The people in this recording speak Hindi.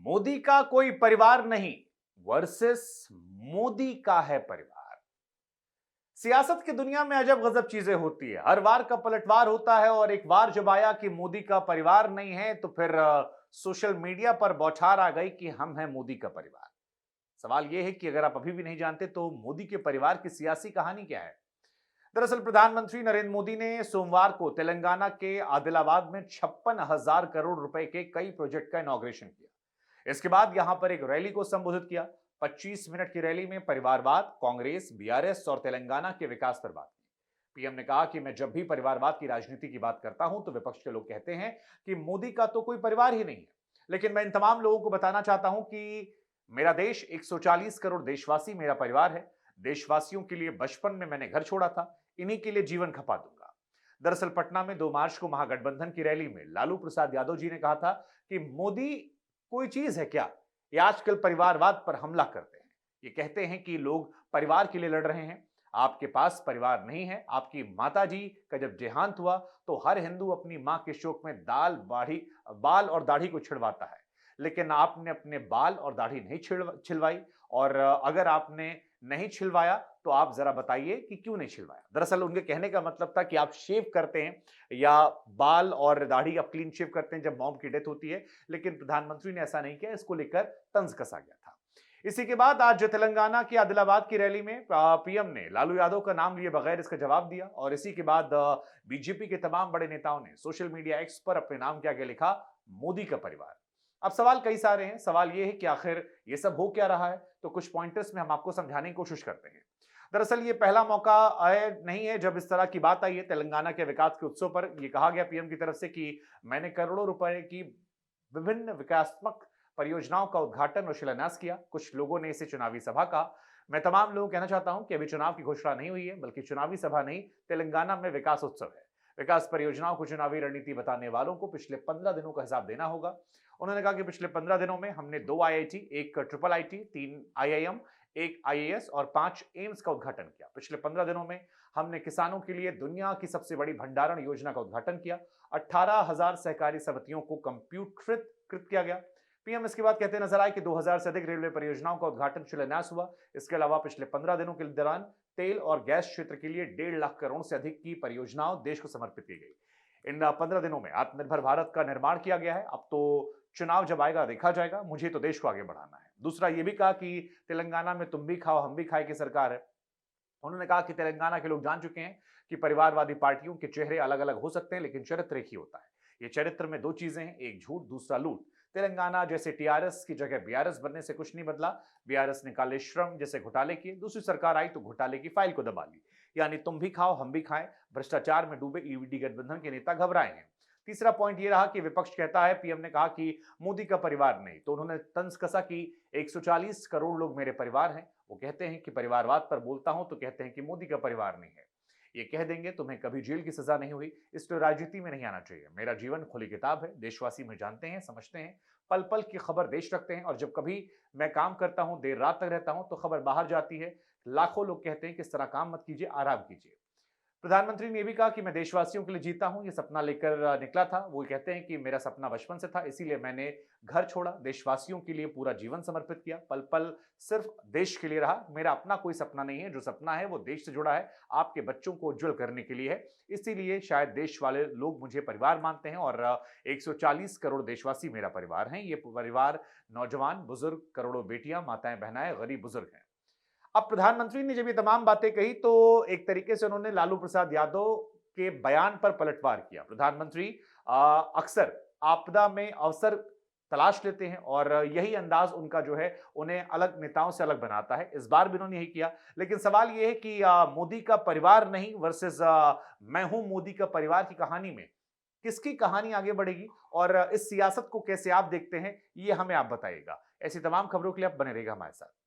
मोदी का कोई परिवार नहीं वर्सेस मोदी का है परिवार। सियासत की दुनिया में अजब गजब चीजें होती है। हर वार का पलटवार होता है और एक बार जब आया कि मोदी का परिवार नहीं है तो फिर सोशल मीडिया पर बौछार आ गई कि हम हैं मोदी का परिवार। सवाल यह है कि अगर आप अभी भी नहीं जानते तो मोदी के परिवार की सियासी कहानी क्या है। दरअसल प्रधानमंत्री नरेंद्र मोदी ने सोमवार को तेलंगाना के आदिलाबाद में 56,000 करोड़ रुपए के कई प्रोजेक्ट का इनॉग्रेशन किया। इसके बाद यहां पर एक रैली को संबोधित किया। 25 मिनट की रैली में परिवारवाद, कांग्रेस, बीआरएस और तेलंगाना के विकास पर बात की। पीएम ने कहा कि मैं जब भी परिवारवाद की राजनीति की बात करता हूं तो विपक्ष के लोग कहते हैं कि मोदी का तो कोई परिवार ही नहीं है। लेकिन मैं इन तमाम लोगों को बताना चाहता हूं कि मेरा देश 140 करोड़ देशवासी मेरा परिवार है। देशवासियों के लिए बचपन में मैंने घर छोड़ा था, इन्हीं के लिए जीवन खपा दूंगा। दरअसल पटना में 2 मार्च को महागठबंधन की रैली में लालू प्रसाद यादव जी ने कहा था कि मोदी कोई चीज है क्या, ये आजकल परिवारवाद पर हमला करते हैं। ये कहते हैं कि लोग परिवार के लिए लड़ रहे हैं। आपके पास परिवार नहीं है। आपकी माता जी का जब देहांत हुआ तो हर हिंदू अपनी मां के शोक में बाल और दाढ़ी को छिड़वाता है। लेकिन आपने अपने बाल और दाढ़ी नहीं छिलवाई। और अगर आपने नहीं छिलवाया तो आप जरा बताइए कि क्यों नहीं छिलवाया। दरअसल उनके कहने का मतलब था कि आप शेव करते हैं या बाल और दाढ़ी आप क्लीन शेव करते हैं जब मॉम की डेथ होती है। लेकिन प्रधानमंत्री ने ऐसा नहीं किया, इसको लेकर तंज कसा गया था। इसी के बाद आज तेलंगाना की आदिलाबाद की रैली में पीएम ने लालू यादव का नाम लिए बगैर इसका जवाब दिया। और इसी के बाद बीजेपी के तमाम बड़े नेताओं ने सोशल मीडिया एक्स पर अपने नाम के आगे लिखा मोदी का परिवार। अब सवाल कई सारे हैं। सवाल यह है कि आखिर ये सब हो क्या रहा है, तो कुछ पॉइंटर्स में हम आपको समझाने की कोशिश करते हैं। दरअसल ये पहला मौका आए नहीं है जब इस तरह की बात आई है। तेलंगाना के विकास के उत्सव पर यह कहा गया पीएम की तरफ से कि मैंने करोड़ों रुपए की विभिन्न विकासात्मक परियोजनाओं का उद्घाटन और शिलान्यास किया। कुछ लोगों ने इसे चुनावी सभा कहा। मैं तमाम लोगों को कहना चाहता हूं कि अभी चुनाव की घोषणा नहीं हुई है, बल्कि चुनावी सभा नहीं, तेलंगाना में विकास उत्सव है। विकास परियोजनाओं को चुनावी रणनीति बताने वालों को पिछले 15 दिनों का हिसाब देना होगा। उन्होंने कहा कि पिछले 15 दिनों में हमने 2 IIT, 1 triple IT, 3 IIM, 1 IAS और 5 एम्स का उद्घाटन किया। पिछले 15 दिनों में हमने किसानों के लिए दुनिया की सबसे बड़ी भंडारण योजना का उद्घाटन किया। 18,000 सहकारी समितियों को कंप्यूटरीकृत किया गया। पीएम इसके बाद कहते नजर आए कि 2000 से अधिक रेलवे परियोजनाओं का उद्घाटन शिलान्यास हुआ। इसके अलावा पिछले 15 दिनों के दौरान तेल और गैस क्षेत्र के लिए 1.5 लाख करोड़ से अधिक की परियोजनाओं देश को समर्पित की गई। इन 15 दिनों में आत्मनिर्भर भारत का निर्माण किया गया है। अब तो चुनाव जब आएगा देखा जाएगा, मुझे तो देश को आगे बढ़ाना है। दूसरा ये भी कहा कि तेलंगाना में तुम भी खाओ हम भी खाए की सरकार है। उन्होंने कहा कि तेलंगाना के लोग जान चुके हैं कि परिवारवादी पार्टियों के चेहरे अलग अलग हो सकते हैं, लेकिन चरित्र एक ही होता है। ये चरित्र में 2 चीजें हैं, एक झूठ, दूसरा लूट। तेलंगाना जैसे टीआरएस की जगह बीआरएस बनने से कुछ नहीं बदला। बीआरएस ने काले श्रम जैसे घोटाले किए, दूसरी सरकार आई तो घोटाले की फाइल को दबा ली। यानी तुम भी खाओ हम भी खाएं। भ्रष्टाचार में डूबे ईडी गठबंधन के नेता घबराए हैं। तीसरा पॉइंट यह रहा कि विपक्ष कहता है पीएम ने कहा कि मोदी का परिवार नहीं, तो उन्होंने तंज कसा कि 140 करोड़ लोग मेरे परिवार हैं। वो कहते हैं कि परिवारवाद पर बोलता हूं तो कहते हैं कि मोदी का परिवार नहीं है। ये कह देंगे तुम्हें कभी जेल की सजा नहीं हुई, इसलिए राजनीति में नहीं आना चाहिए। मेरा जीवन खुली किताब है, देशवासी मुझे जानते हैं, समझते हैं। पल पल की खबर देश रखते हैं और जब कभी मैं काम करता हूं, देर रात तक रहता हूं तो खबर बाहर जाती है। लाखों लोग कहते हैं कि इस तरह काम मत कीजिए, आराम कीजिए। प्रधानमंत्री ने यह भी कहा कि मैं देशवासियों के लिए जीता हूं, ये सपना लेकर निकला था। वो कहते हैं कि मेरा सपना बचपन से था, इसीलिए मैंने घर छोड़ा, देशवासियों के लिए पूरा जीवन समर्पित किया। पल पल सिर्फ देश के लिए रहा। मेरा अपना कोई सपना नहीं है, जो सपना है वो देश से जुड़ा है, आपके बच्चों को उज्जवल करने के लिए है। इसीलिए शायद देश वाले लोग मुझे परिवार मानते हैं और 140 करोड़ देशवासी मेरा परिवार हैं। ये परिवार नौजवान, बुजुर्ग, करोड़ों बेटियां, माताएं, बहनाएं, गरीब, बुजुर्ग हैं। अब प्रधानमंत्री ने जब ये तमाम बातें कही तो एक तरीके से उन्होंने लालू प्रसाद यादव के बयान पर पलटवार किया। प्रधानमंत्री अक्सर आपदा में अवसर तलाश लेते हैं और यही अंदाज उनका जो है उन्हें अलग नेताओं से अलग बनाता है। इस बार भी उन्होंने यही किया। लेकिन सवाल यह है कि मोदी का परिवार नहीं वर्सेस मैं हूं मोदी का परिवार की कहानी में किसकी कहानी आगे बढ़ेगी और इस सियासत को कैसे आप देखते हैं, ये हमें आप बताइएगा। ऐसी तमाम खबरों के लिए आप बने रहिएगा हमारे साथ।